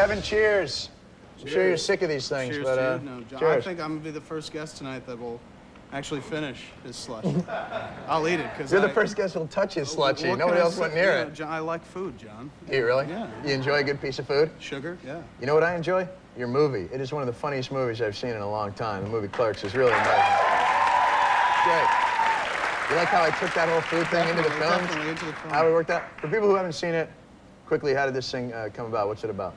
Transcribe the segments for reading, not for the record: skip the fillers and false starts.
Kevin, cheers. I'm sure you're sick of these things, cheers, but dude. No, John, cheers. I think I'm gonna be the first guest tonight that will actually finish his slush. I'll eat it because you're the first guest who'll touch his slushy. Nobody else went near it. John, I like food, John. Do you really? Yeah. You enjoy a good piece of food? Sugar, yeah. You know what I enjoy? Your movie. It is one of the funniest movies I've seen in a long time. The movie Clerks is really amazing. Great. You like how I took that whole food thing into the film? Definitely into the film. How it worked out? For people who haven't seen it, quickly, how did this thing come about? What's it about?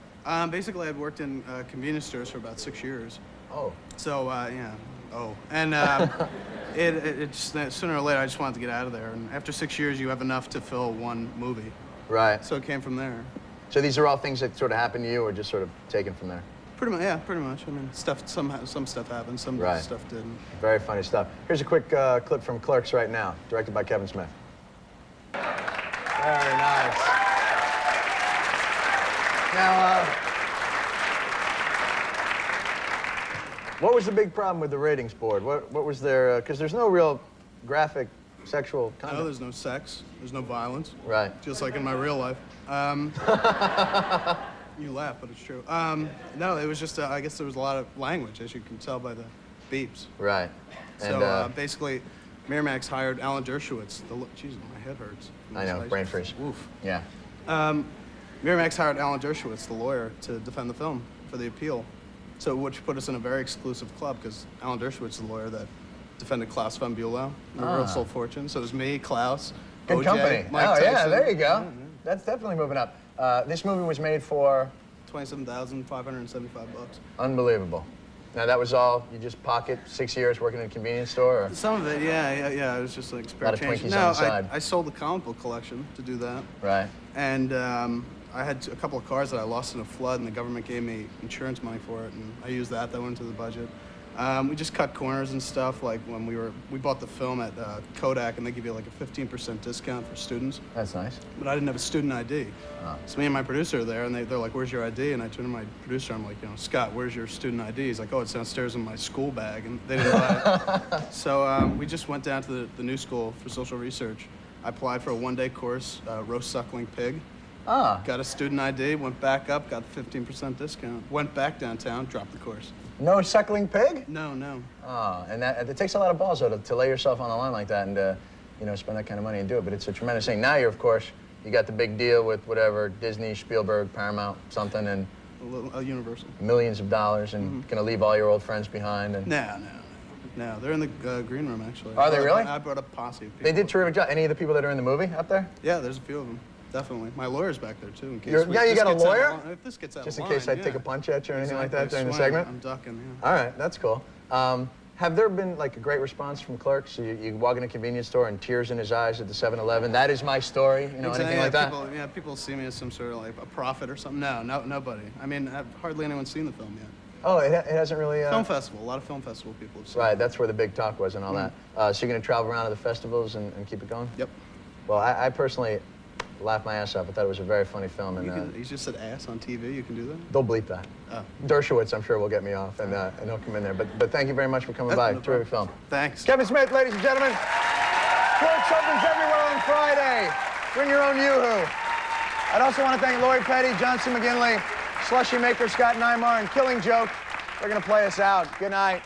Basically, I'd worked in convenience stores for about 6 years. Oh. So, yeah. Oh. And it just, sooner or later, I just wanted to get out of there. And after 6 years, you have enough to fill one movie. Right. So it came from there. So these are all things that sort of happened to you or just sort of taken from there? Pretty much, yeah, pretty much. I mean, some stuff happened, some stuff didn't. Very funny stuff. Here's a quick clip from Clerks right now, directed by Kevin Smith. Very nice. Now, what was the big problem with the ratings board? What was their, because there's no real graphic sexual content. No, there's no sex, there's no violence. Right. Just like in my real life. You laugh, but it's true. No, it was just, I guess there was a lot of language, as you can tell by the beeps. Right. And, so basically, Miramax hired Alan Dershowitz. Jesus, my head hurts. I know, brain freeze. Woof. Yeah. Miramax hired Alan Dershowitz, the lawyer, to defend the film for the appeal. So, which put us in a very exclusive club, because Alan Dershowitz is the lawyer that defended Klaus von Bülow in The Real Soul Fortune. So it was me, Klaus, Good OJ, company. Mike Oh, Tyson. yeah, there you go. Yeah, yeah. That's definitely moving up. This movie was made for? $27,575. Unbelievable. Now, that was all, you just pocket 6 years working in a convenience store? Or? Some of it, yeah. It was just like spare A lot of change. Twinkies on the side. I sold the comic book collection to do that. Right. And I had a couple of cars that I lost in a flood, and the government gave me insurance money for it, and I used that. That went into the budget. We just cut corners and stuff, like when we bought the film at Kodak, and they give you like a 15% discount for students. That's nice. But I didn't have a student ID. Oh. So me and my producer are there, and they're like, "Where's your ID?" And I turned to my producer, I'm like, Scott, where's your student ID? He's like, "Oh, it's downstairs in my school bag," and they didn't buy it. So we just went down to the new school for social research. I applied for a one-day course, roast suckling pig. Ah. Got a student ID, went back up, got the 15% discount. Went back downtown, dropped the course. No suckling pig? No. Oh, and it takes a lot of balls, though, to lay yourself on the line like that and, spend that kind of money and do it. But it's a tremendous thing. Now of course, you got the big deal with whatever, Disney, Spielberg, Paramount, something, and A Universal. millions of dollars, and gonna leave all your old friends behind. And No, they're in the green room, actually. Are they really? I brought a posse of people. They did a terrific job. Any of the people that are in the movie up there? Yeah, there's a few of them. Definitely. My lawyer's back there, too, in case You got a lawyer? If this gets out Just of in line, case I take a punch at you or anything like that during the Swing. segment? I'm ducking, yeah. All right, that's cool. Have there been like a great response from Clerks? You walk in a convenience store and tears in his eyes at the 7-Eleven. That is my story. Anything like that? People see me as some sort of like a prophet or something. No, nobody. I mean, hardly anyone's seen the film yet. Oh, it hasn't really. Film festival. A lot of film festival people have seen Right, it. that's where the big talk was and all that. So you're going to travel around to the festivals and keep it going? Yep. Well, I personally laughed my ass off. I thought it was a very funny film. And You just said ass on TV. You can do that? they'll bleep that. Oh. Dershowitz, I'm sure, will get me off, and he'll come in there. But thank you very much for coming by. No Terrific problem. film. Thanks. Kevin Smith, ladies and gentlemen. Clerks opens everywhere on Friday. Bring your own Yoo-hoo. I'd also want to thank Lori Petty, Johnson McGinley, Slushy Maker Scott Neymar, and Killing Joke. They're going to play us out. Good night.